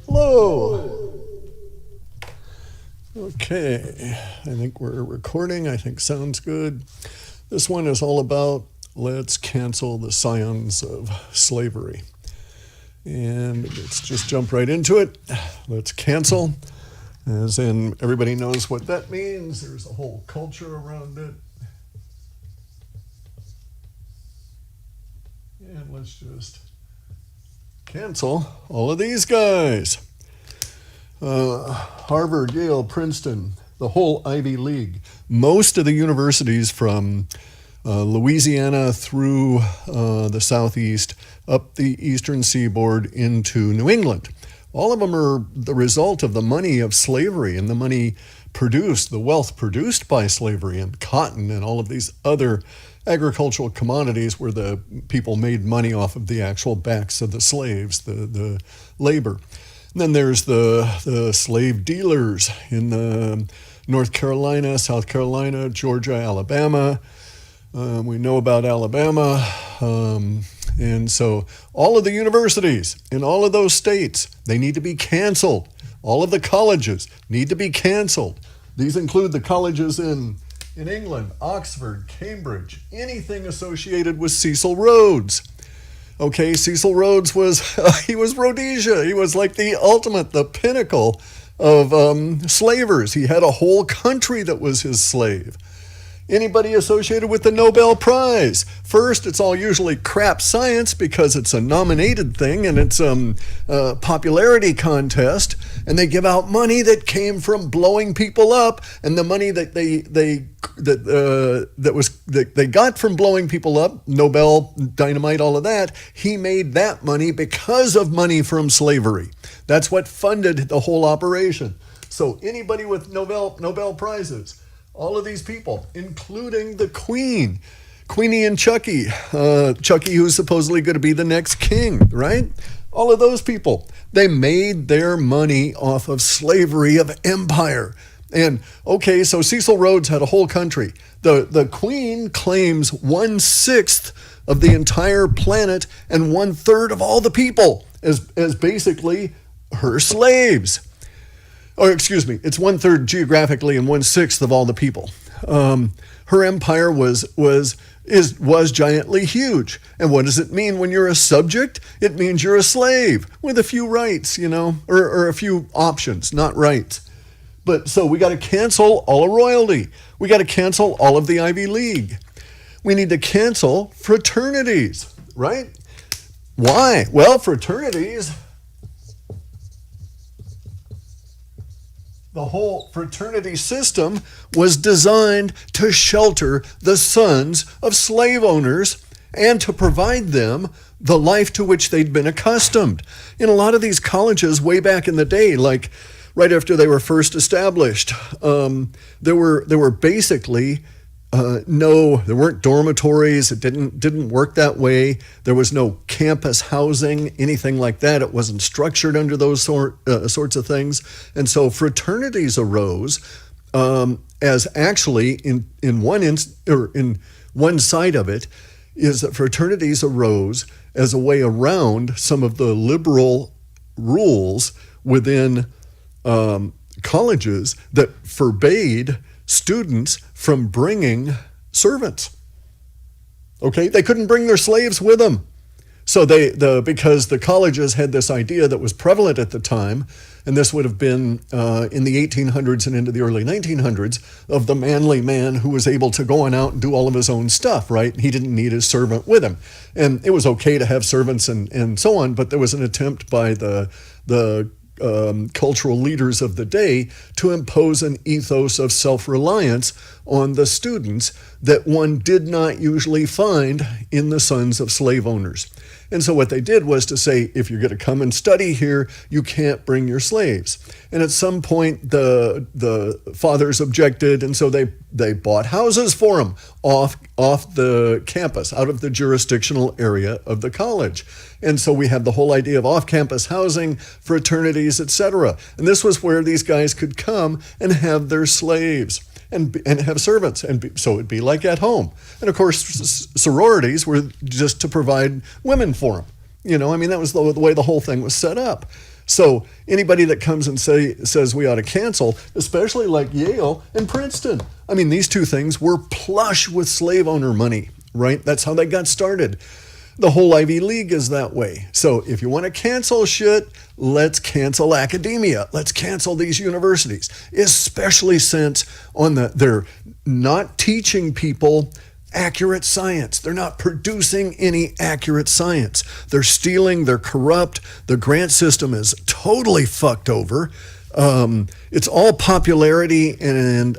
Hello. Okay, I think we're recording. I think sounds good. This one is all about let's cancel the scions of slavery. And let's just jump right into it. Let's cancel, as in everybody knows what that means. There's a whole culture around it. And let's just cancel all of these guys. Harvard, Yale, Princeton, the whole Ivy League. Most of the universities from Louisiana through the southeast, up the eastern seaboard into New England. All of them are the result of the money of slavery and the money produced, the wealth produced by slavery and cotton and all of these other agricultural commodities where the people made money off of the actual backs of the slaves, the labor. And then there's the slave dealers in North Carolina, South Carolina, Georgia, Alabama. We know about Alabama. And so all of the universities in all of those states, they need to be canceled. All of the colleges need to be canceled. These include the colleges in England, Oxford, Cambridge, anything associated with Cecil Rhodes. Okay, Cecil Rhodes he was Rhodesia. He was like the ultimate, the pinnacle of slavers. He had a whole country that was his slave. Anybody associated with the Nobel Prize? First, it's all usually crap science because it's a nominated thing and it's a popularity contest, and they give out money that came from blowing people up, and the money that they got from blowing people up, Nobel, dynamite, all of that, he made that money because of money from slavery. That's what funded the whole operation. So anybody with Nobel Prizes, all of these people, including the Queen, Queenie and Chucky, Chucky who's supposedly going to be the next king, right? All of those people, they made their money off of slavery of empire. And okay, so Cecil Rhodes had a whole country. The Queen claims 1/6 of the entire planet and 1/3 of all the people as basically her slaves. Or excuse me, it's 1/3 geographically and 1/6 of all the people. Her empire was giantly huge. And what does it mean when you're a subject? It means you're a slave with a few rights, or a few options, not rights. But so we got to cancel all of royalty. We got to cancel all of the Ivy League. We need to cancel fraternities, right? Why? Well, fraternities, the whole fraternity system was designed to shelter the sons of slave owners and to provide them the life to which they'd been accustomed. In a lot of these colleges way back in the day, like right after they were first established, there were basically there weren't dormitories. It didn't work that way. There was no campus housing, anything like that. It wasn't structured under those sorts of things. And so fraternities arose as actually in one side of it is that fraternities arose as a way around some of the liberal rules within colleges that forbade students from bringing servants. Okay, they couldn't bring their slaves with them. So because the colleges had this idea that was prevalent at the time, and this would have been in the 1800s and into the early 1900s, of the manly man who was able to go on out and do all of his own stuff, right? He didn't need his servant with him. And it was okay to have servants and so on, but there was an attempt by the cultural leaders of the day to impose an ethos of self-reliance on the students that one did not usually find in the sons of slave owners. And so what they did was to say, if you're going to come and study here, you can't bring your slaves. And at some point, the fathers objected, and so they bought houses for them off the campus, out of the jurisdictional area of the college. And so we have the whole idea of off-campus housing, fraternities, etc. And this was where these guys could come and have their slaves and have servants. So it'd be like at home. And of course, sororities were just to provide women for them. I mean, that was the way the whole thing was set up. So anybody that comes and says we ought to cancel, especially like Yale and Princeton, I mean, these two things were plush with slave owner money, right? That's how they got started. The whole Ivy League is that way. So if you want to cancel shit, let's cancel academia. Let's cancel these universities, especially since they're not teaching people accurate science. They're not producing any accurate science. They're stealing, they're corrupt. The grant system is totally fucked over. It's all popularity and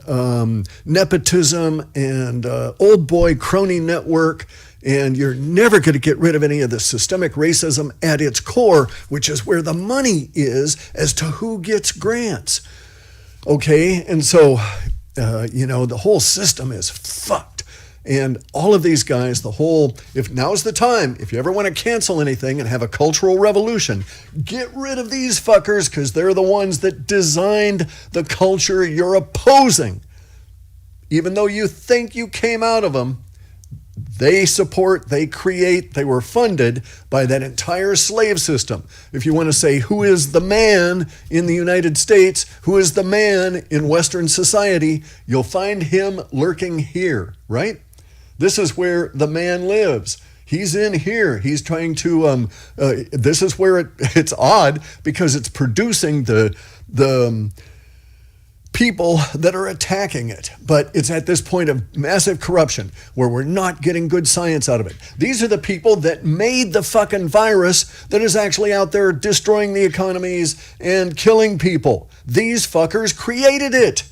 nepotism and old boy crony network. And you're never going to get rid of any of the systemic racism at its core, which is where the money is as to who gets grants. Okay, and so, the whole system is fucked. And all of these guys, if now's the time, if you ever want to cancel anything and have a cultural revolution, get rid of these fuckers because they're the ones that designed the culture you're opposing. Even though you think you came out of them, they support, they create, they were funded by that entire slave system. If you want to say who is the man in the United States, who is the man in Western society, you'll find him lurking here, right? This is where the man lives. He's in here. He's trying to, this is where it's odd because it's producing the people that are attacking it. But it's at this point of massive corruption where we're not getting good science out of it. These are the people that made the fucking virus that is actually out there destroying the economies and killing people. These fuckers created it.